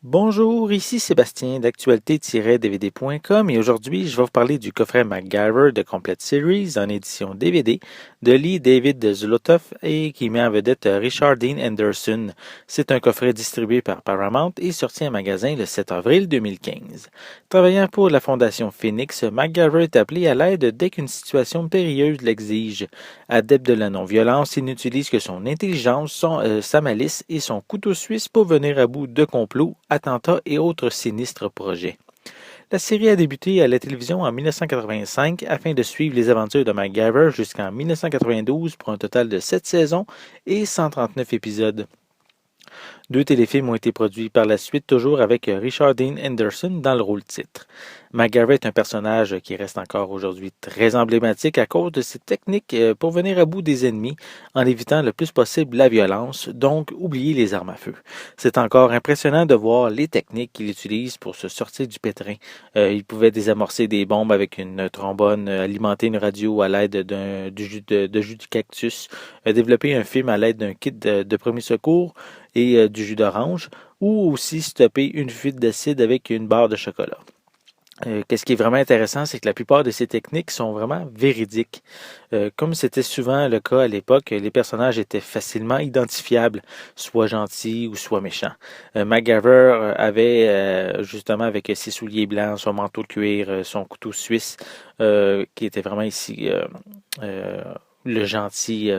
Bonjour, ici Sébastien d'actualité-dvd.com et aujourd'hui je vais vous parler du coffret MacGyver de Complete Series en édition DVD de Lee David Zlotoff et qui met en vedette Richard Dean Anderson. C'est un coffret distribué par Paramount et sorti en magasin le 7 avril 2015. Travaillant pour la Fondation Phoenix, MacGyver est appelé à l'aide dès qu'une situation périlleuse l'exige. Adepte de la non-violence, il n'utilise que son intelligence, sa malice et son couteau suisse pour venir à bout de complots, attentats et autres sinistres projets. La série a débuté à la télévision en 1985 afin de suivre les aventures de MacGyver jusqu'en 1992 pour un total de 7 saisons et 139 épisodes. 2 téléfilms ont été produits par la suite, toujours avec Richard Dean Anderson dans le rôle titre. MacGyver est un personnage qui reste encore aujourd'hui très emblématique à cause de ses techniques pour venir à bout des ennemis en évitant le plus possible la violence, donc oublier les armes à feu. C'est encore impressionnant de voir les techniques qu'il utilise pour se sortir du pétrin. Il pouvait désamorcer des bombes avec une trombone, alimenter une radio à l'aide du jus de cactus, développer un film à l'aide d'un kit de premier secours et du jus d'orange, ou aussi stopper une fuite d'acide avec une barre de chocolat. Qu'est-ce qui est vraiment intéressant, c'est que la plupart de ces techniques sont vraiment véridiques. Comme c'était souvent le cas à l'époque, les personnages étaient facilement identifiables, soit gentils ou soit méchants. MacGyver avait, justement, avec ses souliers blancs, son manteau de cuir, son couteau suisse, qui était vraiment ici le gentil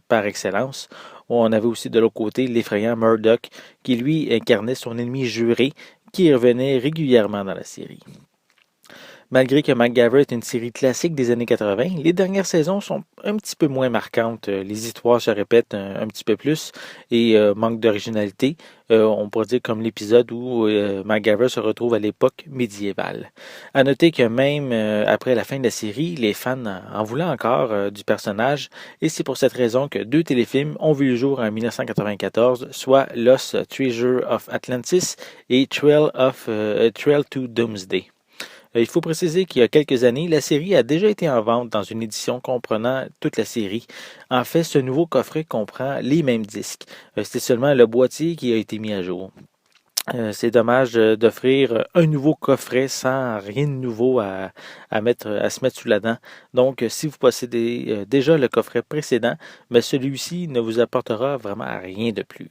par excellence. On avait aussi de l'autre côté l'effrayant Murdoch, qui lui incarnait son ennemi juré, qui revenait régulièrement dans la série. Malgré que MacGyver est une série classique des années 80, les dernières saisons sont un petit peu moins marquantes. Les histoires se répètent un petit peu plus et manquent d'originalité. On pourrait dire comme l'épisode où MacGyver se retrouve à l'époque médiévale. À noter que même après la fin de la série, les fans en voulaient encore du personnage et c'est pour cette raison que 2 téléfilms ont vu le jour en 1994, soit Lost Treasure of Atlantis et Trail to Doomsday. Il faut préciser qu'il y a quelques années, la série a déjà été en vente dans une édition comprenant toute la série. En fait, ce nouveau coffret comprend les mêmes disques. C'est seulement le boîtier qui a été mis à jour. C'est dommage d'offrir un nouveau coffret sans rien de nouveau à se mettre sous la dent. Donc, si vous possédez déjà le coffret précédent, mais celui-ci ne vous apportera vraiment rien de plus.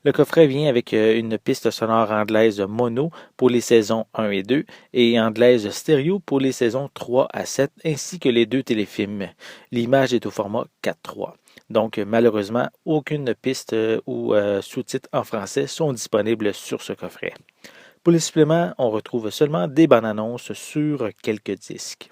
Le coffret vient avec une piste sonore anglaise mono pour les saisons 1 et 2 et anglaise stéréo pour les saisons 3 à 7 ainsi que les 2 téléfilms. L'image est au format 4:3. Donc malheureusement, aucune piste ou sous-titres en français sont disponibles sur ce coffret. Pour les suppléments, on retrouve seulement des bandes annonces sur quelques disques.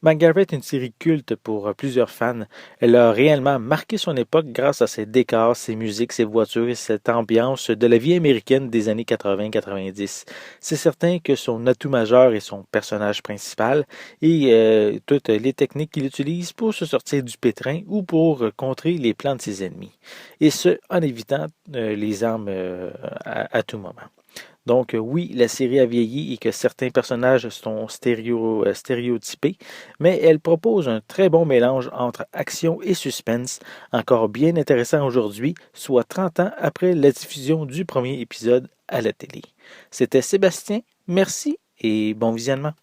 MacGyver est une série culte pour plusieurs fans. Elle a réellement marqué son époque grâce à ses décors, ses musiques, ses voitures et cette ambiance de la vie américaine des années 80-90. C'est certain que son atout majeur est son personnage principal et toutes les techniques qu'il utilise pour se sortir du pétrin ou pour contrer les plans de ses ennemis. Et ce, en évitant les armes à tout moment. Donc oui, la série a vieilli et que certains personnages sont stéréotypés, mais elle propose un très bon mélange entre action et suspense, encore bien intéressant aujourd'hui, soit 30 ans après la diffusion du premier épisode à la télé. C'était Sébastien, merci et bon visionnement.